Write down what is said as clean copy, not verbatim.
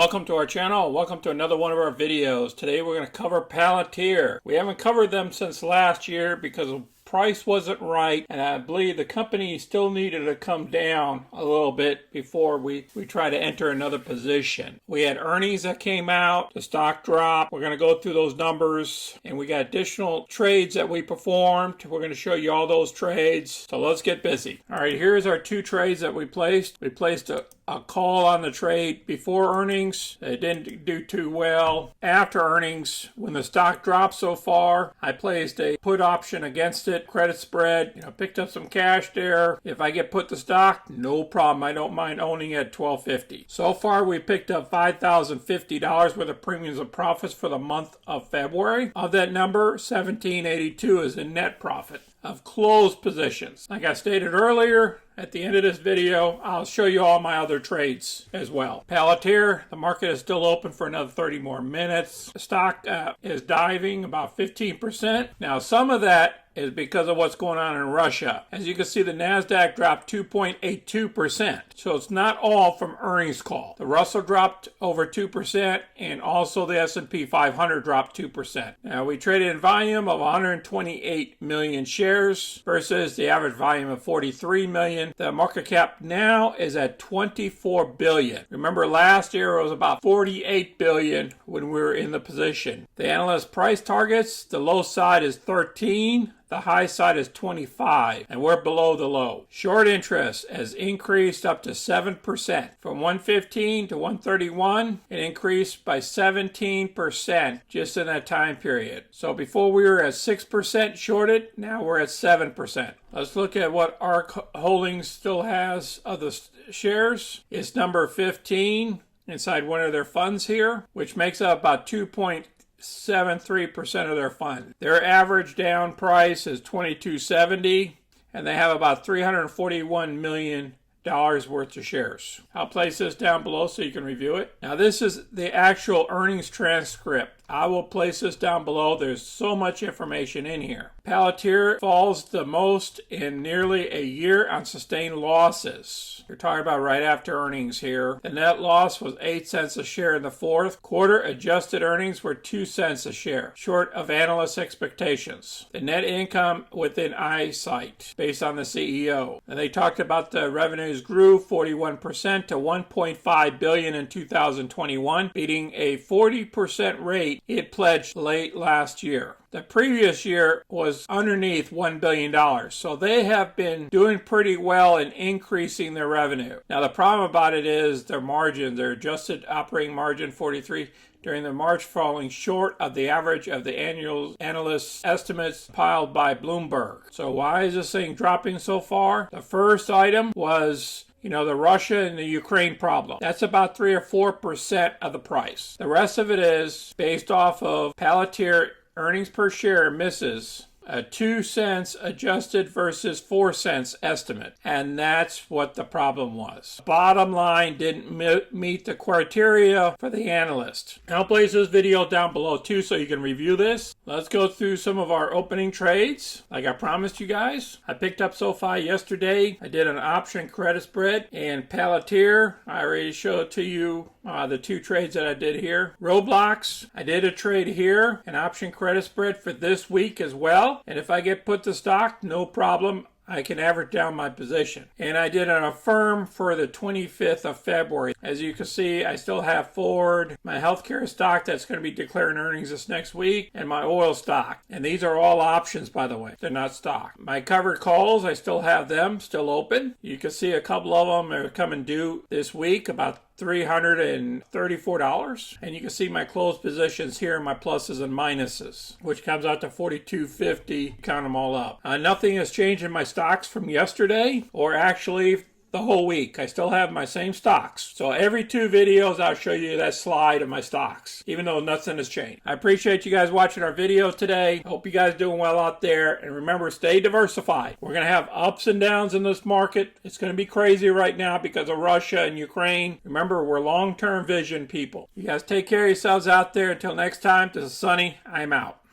Welcome to our channel. Welcome to another one of our videos. Today we're going to cover Palantir. We haven't covered them since last year because the price wasn't right, and I believe the company still needed to come down a little bit before we try to enter another position. We had earnings that came out, the stock dropped. We're going to go through those numbers, and we got additional trades that we performed. We're going to show you all those trades, so let's get busy. All right, here's our two trades that we placed. We placed a call on the trade before earnings. It didn't do too well. After earnings, when the stock dropped so far, I placed a put option against it, credit spread, picked up some cash there. If I get put to stock, no problem. I don't mind owning at $12.50. So far, we picked up $5,050 worth of premiums and profits for the month of February. Of that number, $1,782 is in net profit of closed positions. Like I stated earlier, at the end of this video, I'll show you all my other trades as well. Palantir, the market is still open for another 30 more minutes. The stock is diving about 15%. Now, some of that is because of what's going on in Russia. As you can see, the NASDAQ dropped 2.82%. So it's not all from earnings call. The Russell dropped over 2%, and also the S&P 500 dropped 2%. Now, we traded in volume of 128 million shares versus the average volume of 43 million. The market cap now is at 24 billion. Remember, last year it was about 48 billion when we were in the position. The analyst price targets, the low side is 13. The high side is 25, and we're below the low. Short interest has increased up to 7%. From 115 to 131, it increased by 17% just in that time period. So before we were at 6% shorted, now we're at 7%. Let's look at what ARK Holdings still has of the shares. It's number 15 inside one of their funds here, which makes up about 2.73% of their fund. Their average down price is $22.70, and they have about $341 million worth of shares. I'll place this down below so you can review it. Now, this is the actual earnings transcript. I will place this down below. There's so much information in here. Palantir falls the most in nearly a year on sustained losses. You're talking about right after earnings here. The net loss was 8 cents a share in the fourth quarter. Adjusted earnings were 2 cents a share, short of analyst expectations. The net income within eyesight, based on the CEO. And they talked about the revenues grew 41% to $1.5 billion in 2021, beating a 40% rate it pledged late last year. The previous year was underneath $1 billion, so they have been doing pretty well in increasing their revenue. Now, the problem about it is their margin, their adjusted operating margin, 43, during the March falling short of the average of the annual analyst estimates piled by Bloomberg. So why is this thing dropping so far? The first item was the Russia and the Ukraine problem. That's about 3 or 4% of the price. The rest of it is based off of Palantir earnings per share misses a 2 cents adjusted versus 4 cents estimate. And that's what the problem was. Bottom line didn't meet the criteria for the analyst. I'll place this video down below too so you can review this. Let's go through some of our opening trades. Like I promised you guys, I picked up SoFi yesterday. I did an option credit spread, and Palantir, I already showed to you the two trades that I did here. Roblox, I did a trade here, an option credit spread for this week as well. And if I get put to stock, no problem. I can average down my position. And I did an affirm for the 25th of February. As you can see, I still have Ford, my healthcare stock that's going to be declaring earnings this next week, and my oil stock. And these are all options, by the way. They're not stock. My covered calls, I still have them still open. You can see a couple of them are coming due this week, about $334, and you can see my closed positions here, my pluses and minuses, which comes out to $42.50. Count them all up. Nothing has changed in my stocks from yesterday, or actually the whole week. I still have my same stocks. So every 2 videos, I'll show you that slide of my stocks, even though nothing has changed. I appreciate you guys watching our video today. Hope you guys are doing well out there. And remember, stay diversified. We're going to have ups and downs in this market. It's going to be crazy right now because of Russia and Ukraine. Remember, we're long-term vision people. You guys take care of yourselves out there. Until next time, this is Sonny. I'm out.